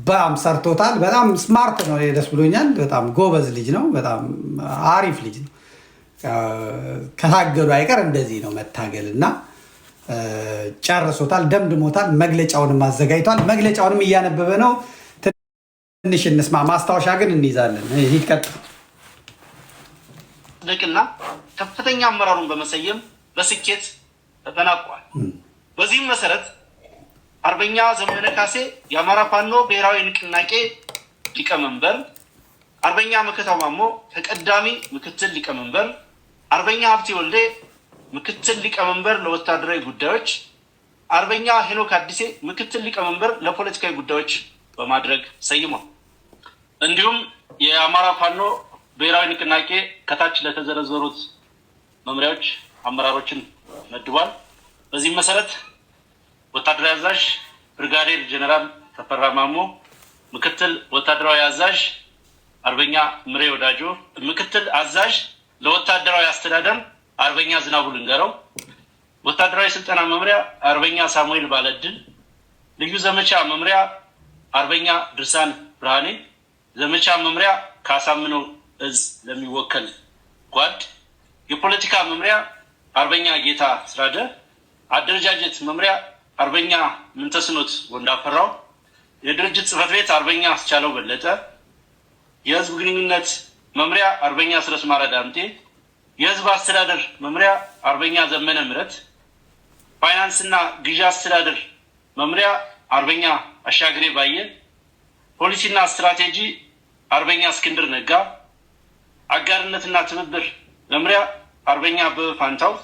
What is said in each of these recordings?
በጣም ሰርቶታል። በጣም ስማርት ነው። ደስ ብሎኛል። በጣም ጎበዝ ልጅ ነው። በጣም አሪፍ ልጅ ነው። ከታገሉ አይቀር እንደዚህ ነው መታገል እና ጨርሶታል፣ ደምድሞታል። መግለጫውንም አዘጋጅቷል። መግለጫውንም እያነበበ ነው። ትንሽ እንስማ፣ ማስታወሻ ግን እንይዛለን። ይቀጥል። ልቅና ከፍተኛ አመራሩን በመሰየም በስኬት ተጠናቋል። በዚህም መሰረት አርበኛ ዘመነ ካሴ የአማራ ፋኖ ብሔራዊ ንቅናቄ ሊቀመንበር፣ አርበኛ መከታው ማሞ ተቀዳሚ ምክትል ሊቀመንበር፣ አርበኛ ሀብቴ ወልዴ ምክትል ሊቀመንበር ለወታደራዊ ጉዳዮች፣ አርበኛ ሄኖክ አዲሴ ምክትል ሊቀመንበር ለፖለቲካዊ ጉዳዮች በማድረግ ሰይሟል። እንዲሁም የአማራ ፋኖ ብሔራዊ ንቅናቄ ከታች ለተዘረዘሩት መምሪያዎች አመራሮችን መድቧል። በዚህም መሰረት ወታደራዊ አዛዥ ብርጋዴር ጀነራል ተፈራ ማሞ፣ ምክትል ወታደራዊ አዛዥ አርበኛ ምሬ ወዳጆ፣ ምክትል አዛዥ ለወታደራዊ አስተዳደር አርበኛ ዝናቡ ልንገረው፣ ወታደራዊ ስልጠና መምሪያ አርበኛ ሳሙኤል ባለድል፣ ልዩ ዘመቻ መምሪያ አርበኛ ድርሳን ብርሃኔ፣ ዘመቻ መምሪያ ካሳምነው እዝ ለሚወከል ጓድ፣ የፖለቲካ መምሪያ አርበኛ ጌታ ስራደ፣ አደረጃጀት መምሪያ አርበኛ ምንተስኖት ወንዳፈራው፣ የድርጅት ጽህፈት ቤት አርበኛ አስቻለው በለጠ፣ የህዝብ ግንኙነት መምሪያ አርበኛ ስረስማረ ዳምጤ፣ የህዝብ አስተዳደር መምሪያ አርበኛ ዘመነ ምረት፣ ፋይናንስና ግዢ አስተዳደር መምሪያ አርበኛ አሻግሬ ባየ፣ ፖሊሲና ስትራቴጂ አርበኛ እስክንድር ነጋ፣ አጋርነትና ትብብር መምሪያ አርበኛ አበበ ፋንታው፣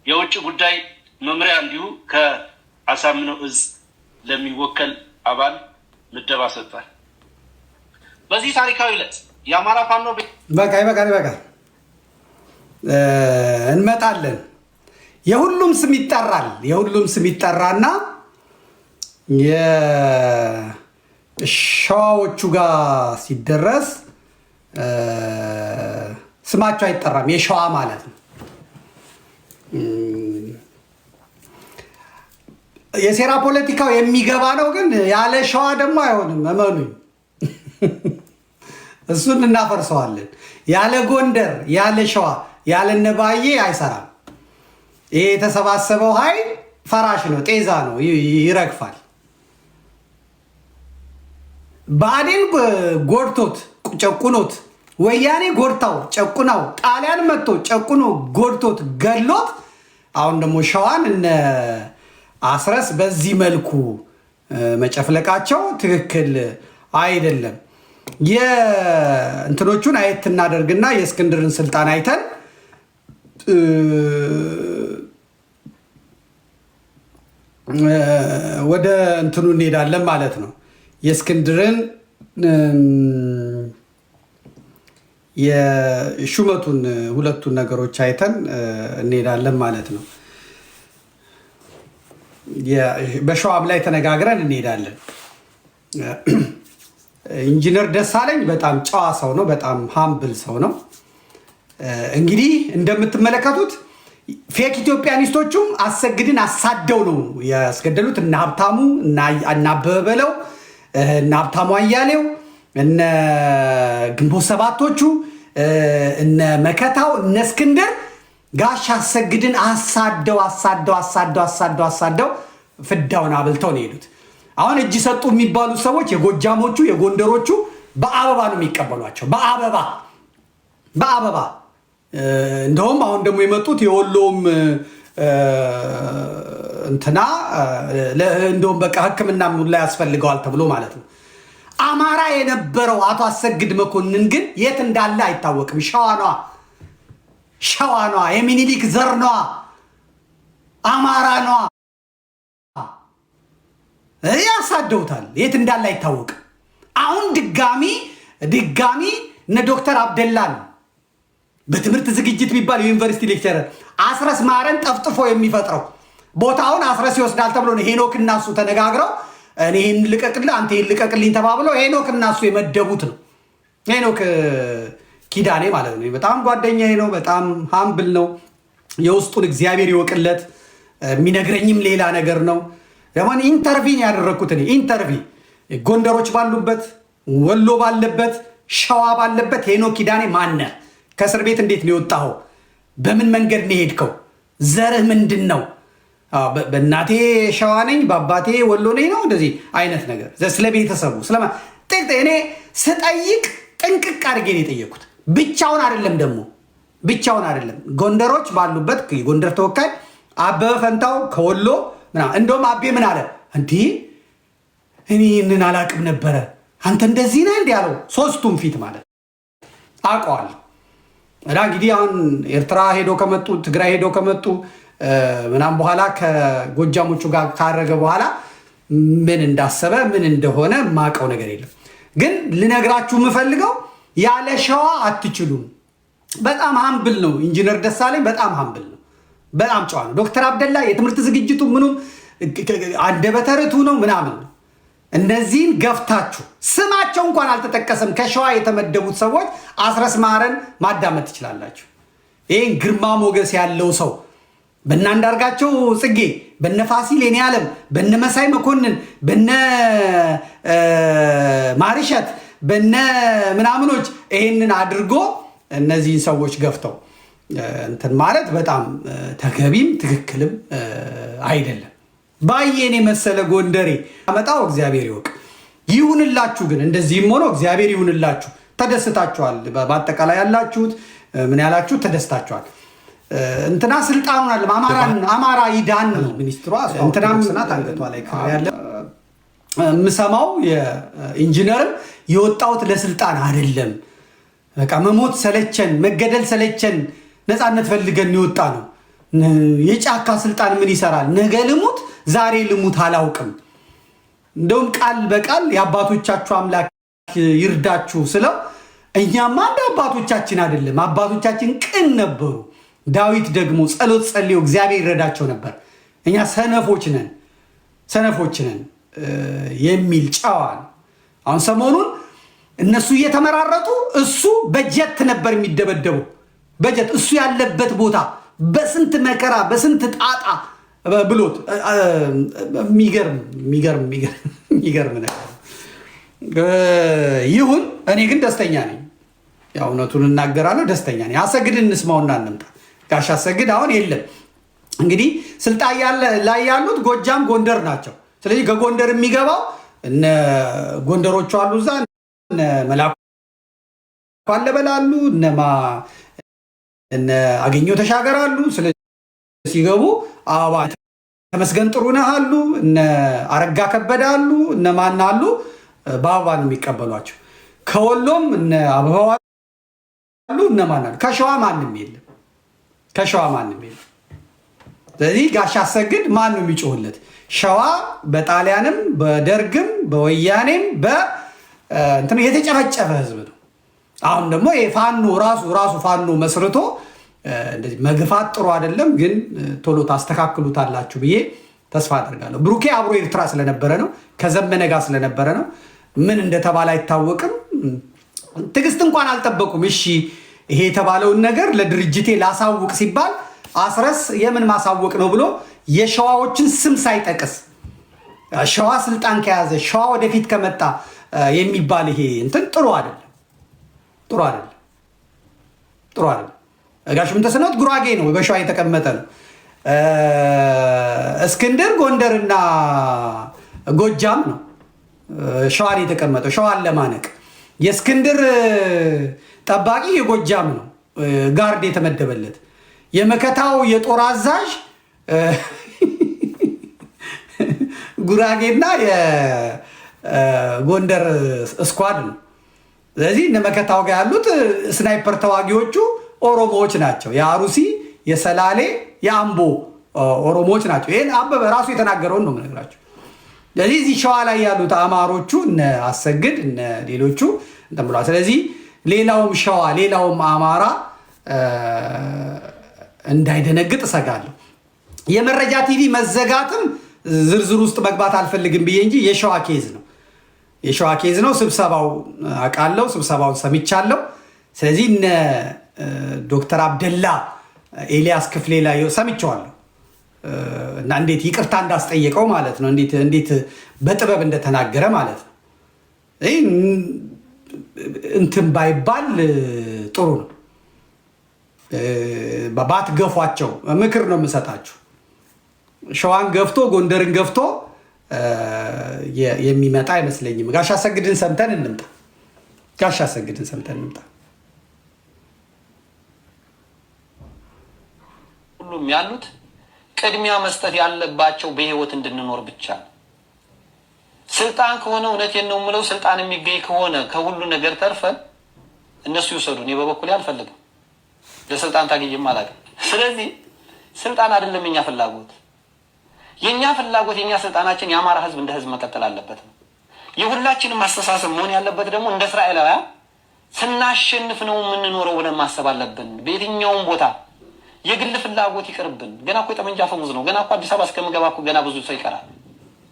የውጭ ጉዳይ መምሪያ እንዲሁ ከአሳምነው እዝ ለሚወከል አባል ምደባ ሰጥቷል። በዚህ ታሪካዊ ዕለት የአማራ ፋኖ በቃ እንመጣለን። የሁሉም ስም ይጠራል። የሁሉም ስም ይጠራና የሸዋዎቹ ጋር ሲደረስ ስማቸው አይጠራም። የሸዋ ማለት ነው። የሴራ ፖለቲካው የሚገባ ነው። ግን ያለ ሸዋ ደግሞ አይሆንም። እመኑኝ፣ እሱን እናፈርሰዋለን። ያለ ጎንደር፣ ያለ ሸዋ፣ ያለ ነባዬ አይሰራም። ይሄ የተሰባሰበው ኃይል ፈራሽ ነው፣ ጤዛ ነው፣ ይረግፋል። ብአዴን ጎድቶት ጨቁኖት፣ ወያኔ ጎድታው ጨቁናው፣ ጣሊያን መጥቶ ጨቁኖ ጎድቶት ገሎት፣ አሁን ደግሞ ሸዋን እነ አስረስ በዚህ መልኩ መጨፍለቃቸው ትክክል አይደለም። የእንትኖቹን አየት እናደርግና የእስክንድርን ስልጣን አይተን ወደ እንትኑ እንሄዳለን ማለት ነው። የእስክንድርን የሹመቱን ሁለቱን ነገሮች አይተን እንሄዳለን ማለት ነው። በሸዋም ላይ ተነጋግረን እንሄዳለን። ኢንጂነር ደሳለኝ በጣም ጨዋ ሰው ነው። በጣም ሃምብል ሰው ነው። እንግዲህ እንደምትመለከቱት ፌክ ኢትዮጵያኒስቶቹም አሰግድን አሳደው ነው ያስገደሉት። እነ ሀብታሙ እና አበበ በለው፣ እነ ሀብታሙ አያሌው፣ እነ ግንቦት ሰባቶቹ፣ እነ መከታው፣ እነ እስክንድር ጋሽ አሰግድን አሳደው ፍዳውን አብልተው ነው የሄዱት። አሁን እጅ ሰጡ የሚባሉት ሰዎች የጎጃሞቹ የጎንደሮቹ በአበባ ነው የሚቀበሏቸው። በአበባ እንደውም አሁን ደግሞ የመጡት የወሎም እንትና እንደውም በቃ ሕክምና ላይ ያስፈልገዋል ተብሎ ማለት ነው። አማራ የነበረው አቶ አሰግድ መኮንን ግን የት እንዳለ አይታወቅም። ሸዋኗ የሚኒሊክ ዘርኗ አማራኗ ያሳደውታል። የት እንዳለ አይታወቅም። አሁን ድጋሚ እነ ዶክተር አብደላን በትምህርት ዝግጅት የሚባል የዩኒቨርሲቲ ሌክቸረር አስረስ ማረን ጠፍጥፎ የሚፈጥረው ቦታውን አስረስ ይወስዳል ተብሎ ነው። ሄኖክ እና እሱ ተነጋግረው እኔ ይህን ልቀቅልህ አንተ ይህን ልቀቅልኝ ተባብለው ሄኖክ እና እሱ የመደቡት ነው። ሄኖክ ኪዳኔ ማለት ነው። በጣም ጓደኛዬ ነው። በጣም ሃምብል ነው። የውስጡን እግዚአብሔር ይወቅለት። የሚነግረኝም ሌላ ነገር ነው። ለማን ኢንተርቪን ያደረኩት እኔ ኢንተርቪ ጎንደሮች ባሉበት፣ ወሎ ባለበት፣ ሸዋ ባለበት ሄኖክ ኪዳኔ ማነ? ከእስር ቤት እንዴት ነው የወጣኸው? በምን መንገድ ነው የሄድከው? ዘርህ ምንድን ነው? በእናቴ ሸዋ ነኝ በአባቴ ወሎ ነኝ ነው እንደዚህ አይነት ነገር። ስለ ቤተሰቡ እኔ ስጠይቅ ጥንቅቅ አድርጌ ነው የጠየኩት። ብቻውን አይደለም ደግሞ ብቻውን አይደለም። ጎንደሮች ባሉበት የጎንደር ተወካይ አበበ ፈንታው ከወሎ እንደውም አቤ ምን አለ እንዲህ እኔ ይህንን አላቅም ነበረ አንተ እንደዚህ ነህ እንዲህ ያለው ሶስቱም ፊት ማለት አውቀዋለሁ። እና እንግዲህ አሁን ኤርትራ ሄዶ ከመጡ ትግራይ ሄዶ ከመጡ ምናም በኋላ ከጎጃሞቹ ጋር ካረገ በኋላ ምን እንዳሰበ ምን እንደሆነ ማቀው ነገር የለም። ግን ልነግራችሁ የምፈልገው ያለ ሸዋ አትችሉም። በጣም ሀምብል ነው ኢንጂነር ደሳለኝ፣ በጣም ሀምብል ነው፣ በጣም ጨዋ ነው። ዶክተር አብደላ የትምህርት ዝግጅቱ ምኑም አንደበተ ርቱዕ ነው ምናምን ነው። እነዚህን ገፍታችሁ ስማቸው እንኳን አልተጠቀሰም ከሸዋ የተመደቡት ሰዎች አስረስ ማረን ማዳመጥ ትችላላችሁ። ይህን ግርማ ሞገስ ያለው ሰው በነ አንዳርጋቸው ጽጌ፣ በነ ፋሲል የኔ ዓለም፣ በነ መሳይ መኮንን፣ በነ ማሪሸት፣ በነ ምናምኖች ይህንን አድርጎ እነዚህን ሰዎች ገፍተው እንትን ማለት በጣም ተገቢም ትክክልም አይደለም። ባየን የመሰለ ጎንደሬ አመጣው እግዚአብሔር ይወቅ። ይሁንላችሁ ግን እንደዚህም ሆኖ እግዚአብሔር ይሁንላችሁ። ተደስታችኋል። በአጠቃላይ ያላችሁት ምን ያላችሁ ተደስታችኋል። እንትና ስልጣኑን አለ አማራ ይዳን ነው ሚኒስትሯ። እንትናም ስናት አንገቷ ላይ ያለ የምሰማው የኢንጂነርም የወጣሁት ለስልጣን አይደለም፣ በቃ መሞት ሰለቸን፣ መገደል ሰለቸን፣ ነፃነት ፈልገን የወጣ ነው። የጫካ ስልጣን ምን ይሰራል? ነገ ልሙት ዛሬ ልሙት አላውቅም። እንደውም ቃል በቃል የአባቶቻችሁ አምላክ ይርዳችሁ ስለው እኛማ እንደ አባቶቻችን አይደለም፣ አባቶቻችን ቅን ነበሩ። ዳዊት ደግሞ ጸሎት ጸልዮ እግዚአብሔር ይረዳቸው ነበር። እኛ ሰነፎች ነን የሚል ጨዋ ነው። አሁን ሰሞኑን እነሱ እየተመራረጡ እሱ በጀት ነበር የሚደበደበው። በጀት እሱ ያለበት ቦታ በስንት መከራ በስንት ጣጣ ብሎት የሚገርም ነገር ይሁን። እኔ ግን ደስተኛ ነኝ። ያው እውነቱን እናገራለሁ፣ ደስተኛ ነኝ። አሰግድን እንስማውና እንምጣ። ጋሽ አሰግድ አሁን የለም እንግዲህ ስልጣን ላይ ያሉት ጎጃም ጎንደር ናቸው። ስለዚህ ከጎንደር የሚገባው እነ ጎንደሮቹ አሉ እዛ እነ መላኩ አለበላሉ እነ አገኘው ተሻገራሉ። ስለዚህ ሲገቡ አበባ ተመስገን ጥሩነህ አሉ፣ እነ አረጋ ከበደ አሉ፣ እነ ማን አሉ፣ በአበባ ነው የሚቀበሏቸው። ከወሎም እነ አበባው አሉ፣ እነ ማን አሉ። ከሸዋ ማንም የለም። ስለዚህ ጋሽ አሰግድ ማን ነው የሚጮህለት? ሸዋ በጣሊያንም በደርግም በወያኔም በእንትን የተጨፈጨፈ ህዝብ ነው። አሁን ደግሞ የፋኖ ራሱ ፋኖ መስርቶ እንደዚህ መግፋት ጥሩ አይደለም፣ ግን ቶሎ ታስተካክሉታላችሁ ብዬ ተስፋ አደርጋለሁ። ብሩኬ አብሮ ኤርትራ ስለነበረ ነው፣ ከዘመነ ጋር ስለነበረ ነው። ምን እንደተባለ አይታወቅም። ትዕግስት እንኳን አልጠበቁም። እሺ ይሄ የተባለውን ነገር ለድርጅቴ ላሳውቅ ሲባል አስረስ የምን ማሳወቅ ነው ብሎ የሸዋዎችን ስም ሳይጠቅስ ሸዋ ስልጣን ከያዘ ሸዋ ወደፊት ከመጣ የሚባል ይሄ እንትን ጥሩ አይደለም። ጋሽ ምንተስኖት ጉራጌ ነው፣ በሸዋ የተቀመጠ ነው። እስክንድር ጎንደርና ጎጃም ነው፣ ሸዋን የተቀመጠው ሸዋን ለማነቅ። የእስክንድር ጠባቂ የጎጃም ነው፣ ጋርድ የተመደበለት። የመከታው የጦር አዛዥ ጉራጌና የጎንደር ስኳድ ነው። ስለዚህ እነ መከታው ጋር ያሉት ስናይፐር ተዋጊዎቹ ኦሮሞዎች ናቸው። የአሩሲ፣ የሰላሌ፣ የአምቦ ኦሮሞዎች ናቸው። ይህን አበበ ራሱ የተናገረውን ነው የምነግራቸው። ስለዚህ እዚህ ሸዋ ላይ ያሉት አማሮቹ እነ አሰግድ እነ ሌሎቹ እንትን ብሏል። ስለዚህ ሌላውም ሸዋ ሌላውም አማራ እንዳይደነግጥ እሰጋለሁ። የመረጃ ቲቪ መዘጋትም ዝርዝር ውስጥ መግባት አልፈልግም ብዬ እንጂ የሸዋ ኬዝ ነው። ስብሰባው አውቃለሁ፣ ስብሰባውን ሰምቻለሁ። ስለዚህ እነ ዶክተር አብደላ ኤልያስ ክፍሌ ላይ ሰምቼዋለሁ እና እንዴት ይቅርታ እንዳስጠየቀው ማለት ነው፣ እንዴት በጥበብ እንደተናገረ ማለት ነው። እንትን ባይባል ጥሩ ነው። ባትገፏቸው ምክር ነው የምሰጣችሁ። ሸዋን ገፍቶ ጎንደርን ገፍቶ የሚመጣ አይመስለኝም። ጋሽ አሰግድን ሰምተን እንምጣ። ሁሉም ያሉት ቅድሚያ መስጠት ያለባቸው በህይወት እንድንኖር ብቻ። ስልጣን ከሆነ እውነቴን ነው የምለው፣ ስልጣን የሚገኝ ከሆነ ከሁሉ ነገር ተርፈን እነሱ ይውሰዱ። እኔ በበኩሌ አልፈልግም፣ ለስልጣን ታግዬም አላውቅም። ስለዚህ ስልጣን አይደለም የኛ ፍላጎት። የኛ ፍላጎት የኛ ስልጣናችን የአማራ ህዝብ እንደ ህዝብ መቀጠል አለበት ነው። የሁላችንም አስተሳሰብ መሆን ያለበት ደግሞ እንደ እስራኤላውያን ስናሸንፍ ነው የምንኖረው ብለን ማሰብ አለብን። በየትኛውም ቦታ የግል ፍላጎት ይቅርብን። ገና እኮ የጠመንጃ ፈሙዝ ነው። ገና እኮ አዲስ አበባ እስከምገባ እኮ ገና ብዙ ሰው ይቀራል።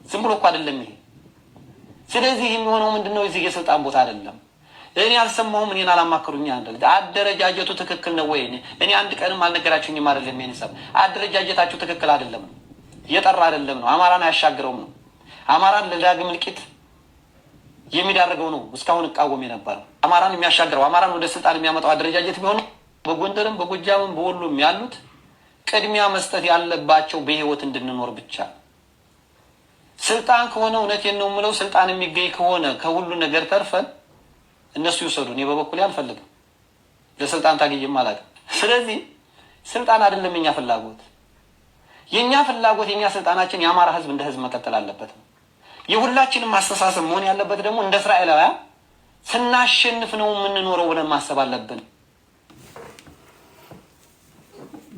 ዝም ብሎ እኮ አይደለም ይሄ። ስለዚህ የሚሆነው ምንድነው? እዚህ የስልጣን ቦታ አይደለም። እኔ አልሰማሁም፣ እኔን አላማከሩኝ። አደረጃጀቱ ትክክል ነው ወይ? እኔ አንድ ቀንም አልነገራችሁኝም አይደለም? የሚነሳብ አደረጃጀታችሁ ትክክል አይደለም ነው፣ እየጠራ አይደለም ነው፣ አማራን አያሻግረውም ነው፣ አማራን ለዳግም እልቂት የሚዳርገው ነው። እስካሁን እቃወም የነበረው አማራን የሚያሻግረው አማራን ወደ ስልጣን የሚያመጣው አደረጃጀት ቢሆን በጎንደርም በጎጃምም በወሎም ያሉት ቅድሚያ መስጠት ያለባቸው በህይወት እንድንኖር ብቻ። ስልጣን ከሆነ እውነቴን ነው የምለው፣ ስልጣን የሚገኝ ከሆነ ከሁሉ ነገር ተርፈን እነሱ ይውሰዱ። እኔ በበኩሌ አልፈልግም፣ ለስልጣን ታግዬም አላውቅም። ስለዚህ ስልጣን አይደለም የኛ ፍላጎት። የኛ ፍላጎት የኛ ስልጣናችን የአማራ ህዝብ እንደ ህዝብ መቀጠል አለበት ነው። የሁላችንም አስተሳሰብ መሆን ያለበት ደግሞ እንደ እስራኤላውያን ስናሸንፍ ነው የምንኖረው ብለን ማሰብ አለብን።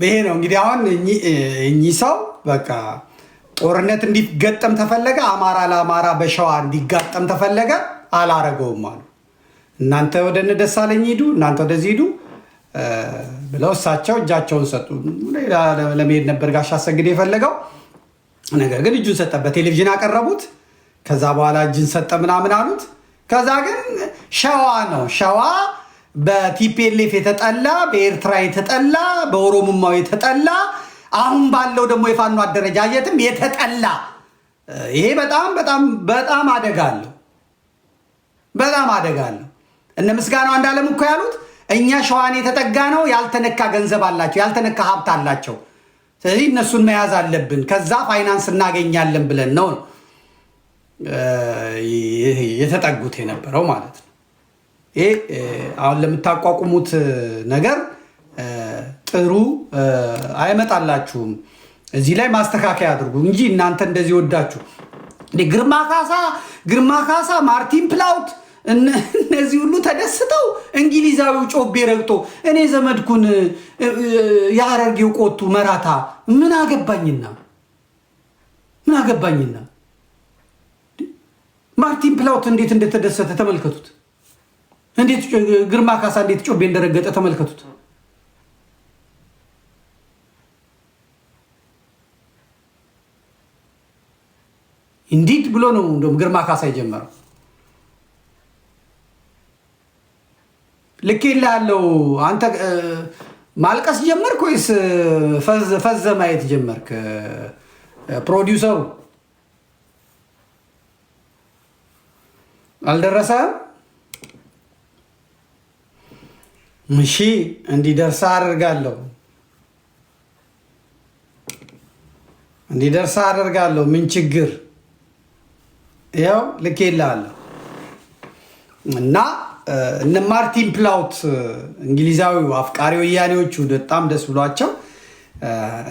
ይሄ ነው እንግዲህ አሁን እኚህ ሰው በቃ ጦርነት እንዲገጠም ተፈለገ፣ አማራ ለአማራ በሸዋ እንዲጋጠም ተፈለገ፣ አላረገውም አሉ። እናንተ ወደ እነ ደሳለኝ ሂዱ፣ እናንተ ወደዚህ ሂዱ ብለው እሳቸው እጃቸውን ሰጡ። ለመሄድ ነበር ጋሽ አሰግድ የፈለገው ነገር ግን እጁን ሰጠ። በቴሌቪዥን አቀረቡት። ከዛ በኋላ እጅን ሰጠ ምናምን አሉት። ከዛ ግን ሸዋ ነው ሸዋ በቲፒኤልኤፍ የተጠላ፣ በኤርትራ የተጠላ፣ በኦሮሞማው የተጠላ፣ አሁን ባለው ደግሞ የፋኖ አደረጃጀትም የተጠላ። ይሄ በጣም በጣም በጣም አደጋ አለው። በጣም አደጋ አለው። እነ ምስጋናው አንዳለም እኮ ያሉት እኛ ሸዋን የተጠጋ ነው፣ ያልተነካ ገንዘብ አላቸው፣ ያልተነካ ሀብት አላቸው፣ ስለዚህ እነሱን መያዝ አለብን፣ ከዛ ፋይናንስ እናገኛለን ብለን ነው የተጠጉት የነበረው ማለት ነው። ይሄ አሁን ለምታቋቁሙት ነገር ጥሩ አይመጣላችሁም። እዚህ ላይ ማስተካከያ አድርጉ እንጂ እናንተ እንደዚህ ወዳችሁ ግርማ ካሳ፣ ማርቲን ፕላውት እነዚህ ሁሉ ተደስተው እንግሊዛዊው ጮቤ ረግጦ እኔ ዘመድኩን የሐረርጌው ቆቱ መራታ ምን አገባኝና ማርቲን ፕላውት እንዴት እንደተደሰተ ተመልከቱት። እንዴት ግርማ ካሳ እንዴት ጮቤ እንደረገጠ ተመልከቱት። እንዴት ብሎ ነው እንደውም ግርማ ካሳ የጀመረው። ልክ ያለው አንተ ማልቀስ ጀመርክ ወይስ ፈዘ ማየት ጀመርክ? ፕሮዲውሰሩ አልደረሰም? እሺ እንዲደርሳ አደርጋለሁ። ምን ችግር? ያው ልክ ይላለሁ እና እነ ማርቲን ፕላውት እንግሊዛዊው አፍቃሪ ወያኔዎቹ በጣም ደስ ብሏቸው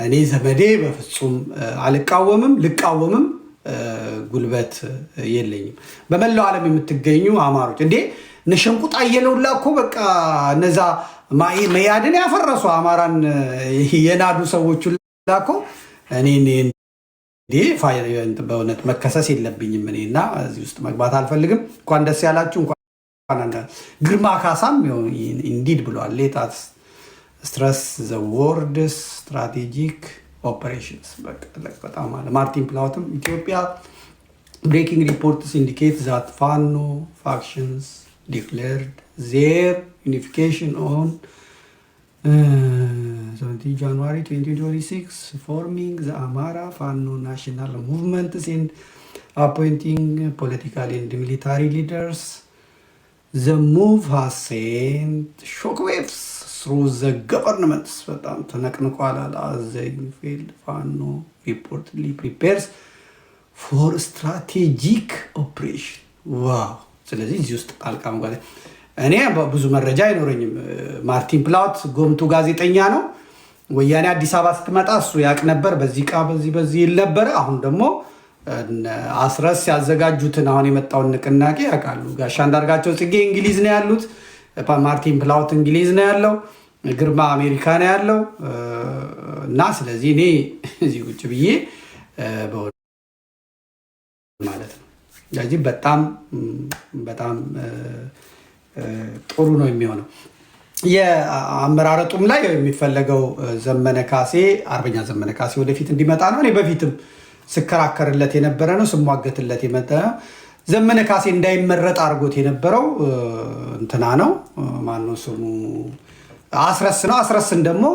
እኔ ዘመዴ በፍጹም አልቃወምም፣ ልቃወምም ጉልበት የለኝም። በመላው ዓለም የምትገኙ አማሮች እንዴ ነሸንቁጥ አየለውላ እኮ በቃ እነዛ መያድን ያፈረሱ አማራን የናዱ ሰዎቹ ላኮ እኔ በእውነት መከሰስ የለብኝም እኔና እዚህ ውስጥ መግባት አልፈልግም። እንኳን ደስ ያላችሁ። ግርማ ካሳም ኢንዲድ ብሏል። ሌታት ስትረስ ዘ ወርድስ ስትራቴጂክ ኦፐሬሽንስ በጣም አለ። ማርቲን ፕላውትም ኢትዮጵያ ብሬኪንግ ሪፖርትስ ኢንዲኬት ዛት ፋኖ ፋክሽንስ ዲክሌርድ ዜር ዩኒፊኬሽን ኦን 17 January 2026 forming the Amara Fano National Movement and appointing political and military leaders. The move has sent shockwaves through the governments. በጣም ተነቅንቋል። as the field Fano reportedly prepares for strategic operation. ዋው! ስለዚህ እዚህ ውስጥ ጣልቃ መግባት እኔ ብዙ መረጃ አይኖረኝም። ማርቲን ፕላውት ጎምቱ ጋዜጠኛ ነው። ወያኔ አዲስ አበባ ስትመጣ እሱ ያቅ ነበር። በዚህ ቃ በዚህ ይል ነበር። አሁን ደግሞ አስረስ ያዘጋጁትን አሁን የመጣውን ንቅናቄ ያውቃሉ። ጋሻ አንዳርጋቸው ጽጌ እንግሊዝ ነው ያሉት። ማርቲን ፕላውት እንግሊዝ ነው ያለው። ግርማ አሜሪካ ነው ያለው እና ስለዚህ እኔ እዚህ ቁጭ ብዬ ማለት ነው። ስለዚህ በጣም ጥሩ ነው የሚሆነው። የአመራረጡም ላይ የሚፈለገው ዘመነ ካሴ አርበኛ ዘመነ ካሴ ወደፊት እንዲመጣ ነው። እኔ በፊትም ስከራከርለት የነበረ ነው፣ ስሟገትለት የመጣ ነው። ዘመነ ካሴ እንዳይመረጥ አድርጎት የነበረው እንትና ነው፣ ማነው ስሙ? አስረስ ነው። አስረስን ደግሞ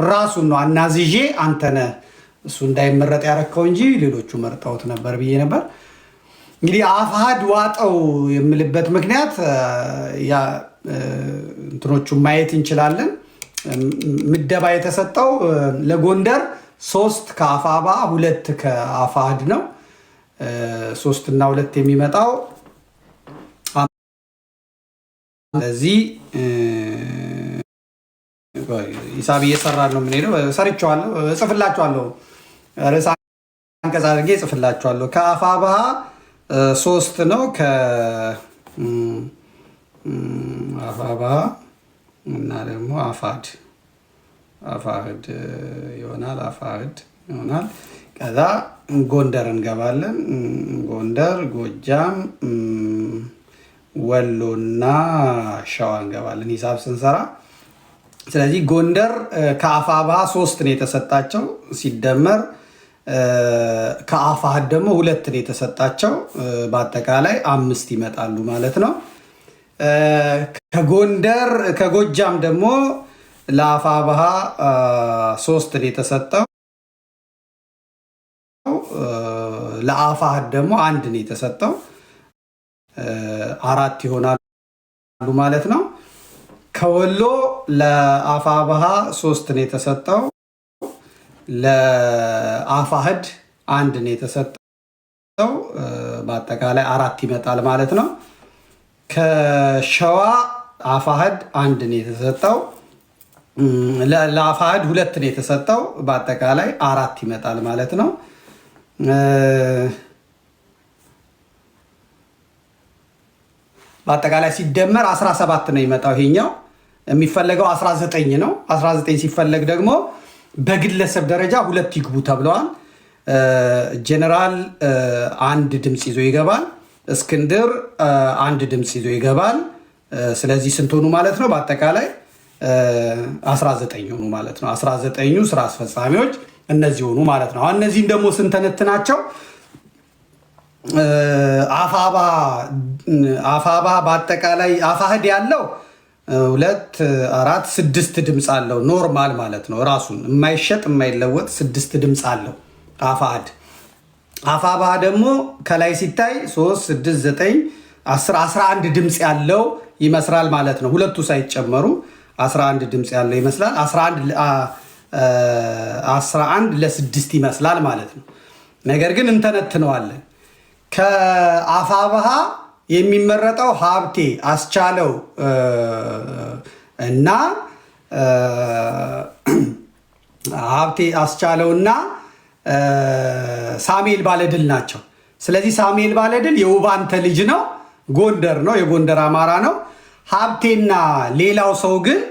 ራሱን ነው አናዝዤ አንተነህ እሱ እንዳይመረጥ ያረከው እንጂ ሌሎቹ መርጠውት ነበር ብዬ ነበር። እንግዲህ አፋሕድ ዋጠው የምልበት ምክንያት እንትኖቹን ማየት እንችላለን። ምደባ የተሰጠው ለጎንደር 3 ከአፋባ 2 ከአፋሕድ ነው። 3 እና 2 የሚመጣው ስለዚህ ሂሳብ እየሰራን ነው የምንሄደው። ሰርቼዋለሁ፣ እጽፍላችኋለሁ፣ ርዕሰ አንቀጽ አድርጌ እጽፍላችኋለሁ። ከአፋባ 3 ነው አፋባ እና ደግሞ አፋሕድ ይሆናል። አፋሕድ ይሆናል። ከዛ ጎንደር እንገባለን። ጎንደር፣ ጎጃም፣ ወሎና ሸዋ እንገባለን ሂሳብ ስንሰራ። ስለዚህ ጎንደር ከአፋባ 3 ነው የተሰጣቸው፣ ሲደመር ከአፋሕድ ደግሞ 2 ነው የተሰጣቸው። በአጠቃላይ 5 ይመጣሉ ማለት ነው። ከጎጃም ደግሞ ለአፋብኃ 3 ነው የተሰጠው። ለአፋሕድ ደግሞ 1 ነው የተሰጠው። 4 ይሆናሉ ማለት ነው። ከወሎ ለአፋብኃ 3 ነው የተሰጠው። ለአፋሕድ 1 ነው የተሰጠው። በአጠቃላይ 4 ይመጣል ማለት ነው። ከሸዋ አፋሕድ 1 ነው የተሰጠው። ለአፋሕድ 2 ነው የተሰጠው። በአጠቃላይ 4 ይመጣል ማለት ነው። በአጠቃላይ ሲደመር 17 ነው ይመጣው። ይሄኛው የሚፈለገው 19 ነው። 19 ሲፈለግ ደግሞ በግለሰብ ደረጃ 2 ይግቡ ተብለዋል። ጀነራል 1 ድምፅ ይዞ ይገባል። እስክንድር 1 ድምፅ ይዞ ይገባል። ስለዚህ ስንት ሆኑ ማለት ነው? በአጠቃላይ 19 ሆኑ ማለት ነው። 19ኙ ስራ አስፈጻሚዎች እነዚህ ሆኑ ማለት ነው። አሁን እነዚህን ደግሞ ስንተነትናቸው አፋብኃ በአጠቃላይ አፋሕድ ያለው 2 4 6 ድምፅ አለው። ኖርማል ማለት ነው። ራሱን የማይሸጥ የማይለወጥ 6 ድምፅ አለው አፋሕድ። አፋብኃ ደግሞ ከላይ ሲታይ 3 6 9 10 11 ድምፅ ያለው ይመስላል ማለት ነው። ሁለቱ ሳይጨመሩ 11 ድምፅ ያለው ይመስላል። 11 ለ6 ይመስላል ማለት ነው። ነገር ግን እንተነትነዋለን። ከአፋብኃ የሚመረጠው ሀብቴ አስቻለው እና ሳሙኤል ባለድል ናቸው። ስለዚህ ሳሙኤል ባለድል የውባንተ ልጅ ነው፣ ጎንደር ነው፣ የጎንደር አማራ ነው። ሀብቴና ሌላው ሰው ግን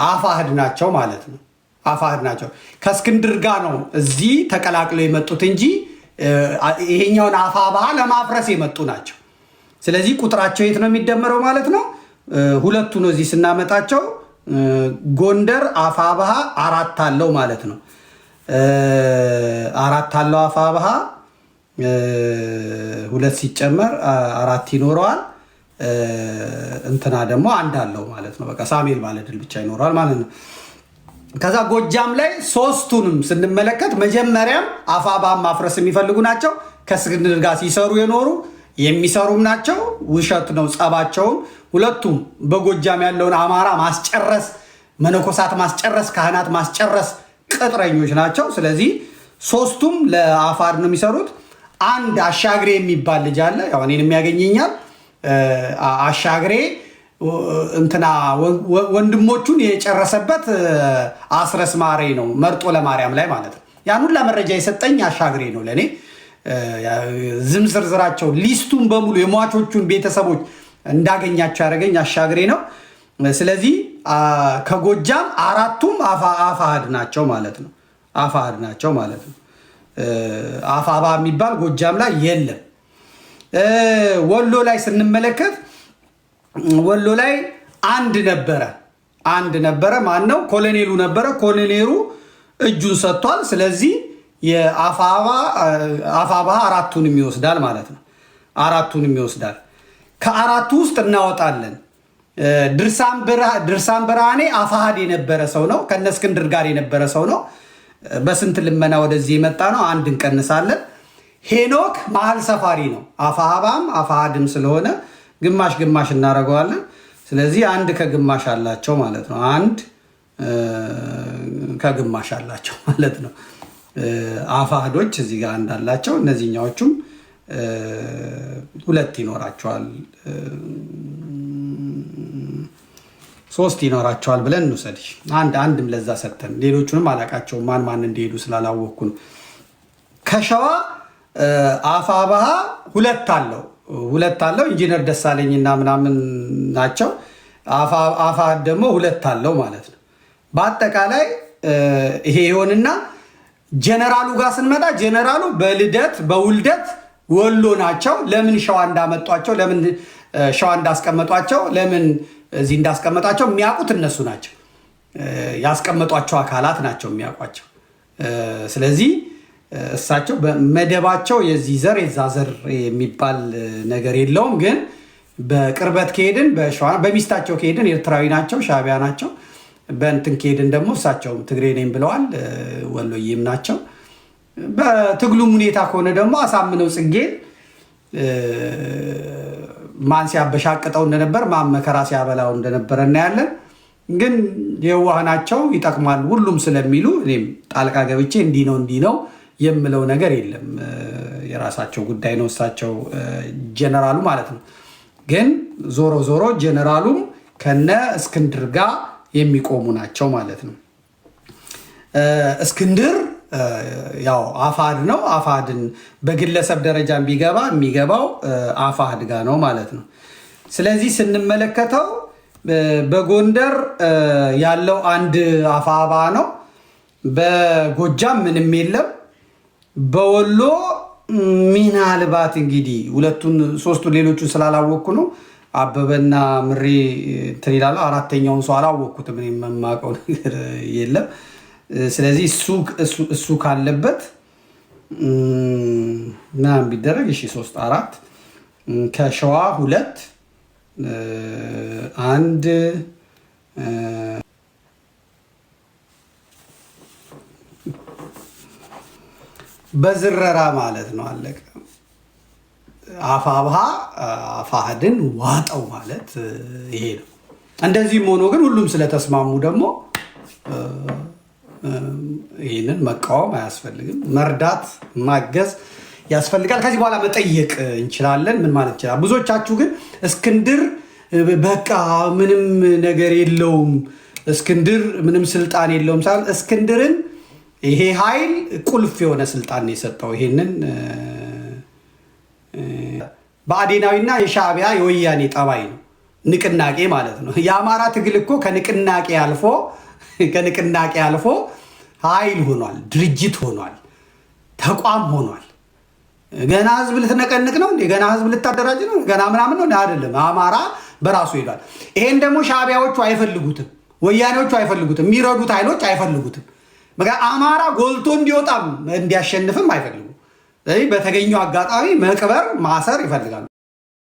አፋሕድ ናቸው ማለት ነው። አፋሕድ ናቸው። ከእስክንድር ጋር ነው እዚህ ተቀላቅለው የመጡት እንጂ ይሄኛውን አፋብኃ ለማፍረስ የመጡ ናቸው። ስለዚህ ቁጥራቸው የት ነው የሚደመረው ማለት ነው? 2 ነው እዚህ ስናመጣቸው። ጎንደር አፋብኃ 4 አለው ማለት ነው። 4 አለው አፋብኃ 2 ሲጨመር 4 ይኖረዋል። እንትና ደግሞ 1 አለው ማለት ነው። በቃ ሳሙኤል ባለድል ብቻ ይኖረዋል ማለት ነው። ከዛ ጎጃም ላይ 3ቱንም ስንመለከት መጀመሪያም አፋብኃን ማፍረስ የሚፈልጉ ናቸው። ከእስክንድር ጋር ሲሰሩ የኖሩ የሚሰሩም ናቸው። ውሸት ነው ጸባቸውን። ሁለቱም በጎጃም ያለውን አማራ ማስጨረስ፣ መነኮሳት ማስጨረስ፣ ካህናት ማስጨረስ ቅጥረኞች ናቸው። ስለዚህ ሶስቱም ለአፋድ ነው የሚሰሩት። አንድ አሻግሬ የሚባል ልጅ አለ። ያው እኔንም ያገኘኛል። አሻግሬ እንትና ወንድሞቹን የጨረሰበት አስረስ ማሬ ነው፣ መርጦ ለማርያም ላይ ማለት ነው። ያን ሁላ መረጃ የሰጠኝ አሻግሬ ነው ለእኔ። ዝም ዝርዝራቸው ሊስቱን በሙሉ የሟቾቹን ቤተሰቦች እንዳገኛቸው ያደረገኝ አሻግሬ ነው። ስለዚህ ከጎጃም አራቱም አፋሃድ ናቸው ማለት ነው። አፋሃድ ናቸው ማለት ነው። አፋባ የሚባል ጎጃም ላይ የለም። ወሎ ላይ ስንመለከት ወሎ ላይ አንድ ነበረ። ማን ነው? ኮሎኔሉ ነበረ። ኮሎኔሉ እጁን ሰጥቷል። ስለዚህ የአፋባ አራቱንም ይወስዳል ማለት ነው። አራቱንም ይወስዳል። ከአራቱ ውስጥ እናወጣለን። ድርሳን ብርሃኔ አፋሃድ የነበረ ሰው ነው። ከነ እስክንድር ጋር የነበረ ሰው ነው። በስንት ልመና ወደዚህ የመጣ ነው። አንድ እንቀንሳለን። ሄኖክ መሀል ሰፋሪ ነው። አፋሃባም አፋሃድም ስለሆነ ግማሽ ግማሽ እናደርገዋለን። ስለዚህ አንድ ከግማሽ አላቸው ማለት ነው። አንድ ከግማሽ አላቸው ማለት ነው። አፋሃዶች እዚህ ጋር እንዳላቸው እነዚህኛዎቹም ሁለት ይኖራቸዋል፣ ሶስት ይኖራቸዋል ብለን እንውሰድ። አንድም ለዛ ሰተን ሌሎቹንም አላቃቸው ማን እንደሄዱ ስላላወቅኩ ነው። ከሸዋ አፋባሃ ሁለት አለው ኢንጂነር ደሳለኝና ምናምን ናቸው። አፋድ ደግሞ ሁለት አለው ማለት ነው። በአጠቃላይ ይሄ ይሆንና ጀነራሉ ጋር ስንመጣ ጀነራሉ በውልደት ወሎ ናቸው። ለምን ሸዋ እንዳመጧቸው፣ ለምን ሸዋ እንዳስቀመጧቸው፣ ለምን እዚህ እንዳስቀመጧቸው የሚያውቁት እነሱ ናቸው። ያስቀመጧቸው አካላት ናቸው የሚያውቋቸው። ስለዚህ እሳቸው በመደባቸው የዚህ ዘር የዛ ዘር የሚባል ነገር የለውም። ግን በቅርበት ከሄድን በሚስታቸው ከሄድን ኤርትራዊ ናቸው፣ ሻቢያ ናቸው። በእንትን ከሄድን ደግሞ እሳቸው ትግሬ ነኝ ብለዋል፣ ወሎዬም ናቸው። በትግሉም ሁኔታ ከሆነ ደግሞ አሳምነው ጽጌን ማን ሲያበሻቅጠው እንደነበር ማን መከራ ሲያበላው እንደነበረ እናያለን። ግን የዋህ ናቸው፣ ይጠቅማል ሁሉም ስለሚሉ እኔም ጣልቃ ገብቼ እንዲህ ነው የምለው ነገር የለም። የራሳቸው ጉዳይ ነው እሳቸው ጀነራሉ ማለት ነው። ግን ዞሮ ጀነራሉም ከነ እስክንድር ጋር የሚቆሙ ናቸው ማለት ነው። እስክንድር ያው አፋድ ነው። አፋድን በግለሰብ ደረጃ የሚገባው አፋድ ጋር ነው ማለት ነው። ስለዚህ ስንመለከተው በጎንደር ያለው አንድ አፋባ ነው። በጎጃም ምንም የለም። በወሎ ምናልባት እንግዲህ ሶስቱን ሌሎቹን ስላላወቅኩ ነው። አበበና ምሬ እንትን ይላሉ። አራተኛውን ሰው አላወቅኩትም። እኔ የማውቀው ነገር የለም። ስለዚህ እሱ ካለበት ምናምን ቢደረግ 3 4 ከሸዋ 2 1 በዝረራ ማለት ነው። አለቀ። አፋብሃ አፋህድን ዋጠው ማለት ይሄ ነው። እንደዚህም ሆኖ ግን ሁሉም ስለተስማሙ ደግሞ ይህንን መቃወም አያስፈልግም። መርዳት ማገዝ ያስፈልጋል። ከዚህ በኋላ መጠየቅ እንችላለን። ምን ማለት ይችላል? ብዙዎቻችሁ ግን እስክንድር በቃ ምንም ነገር የለውም፣ እስክንድር ምንም ስልጣን የለውም ሳል እስክንድርን ይሄ ኃይል ቁልፍ የሆነ ስልጣን ነው የሰጠው። ይሄንን በአዴናዊና የሻዕቢያ የወያኔ ጠባይ ነው፣ ንቅናቄ ማለት ነው። የአማራ ትግል እኮ ከንቅናቄ አልፎ ኃይል ሆኗል፣ ድርጅት ሆኗል፣ ተቋም ሆኗል። ገና ህዝብ ልትነቀንቅ ነው እንዴ? ገና ህዝብ ልታደራጅ ነው? ገና ምናምን ነው አይደለም። አማራ በራሱ ሄዷል። ይሄን ደግሞ ሻዕቢያዎቹ አይፈልጉትም፣ ወያኔዎቹ አይፈልጉትም፣ የሚረዱት ኃይሎች አይፈልጉትም። አማራ ጎልቶ እንዲወጣም እንዲያሸንፍም አይፈልጉም። ስለዚህ በተገኘው አጋጣሚ መቅበር ማሰር ይፈልጋሉ።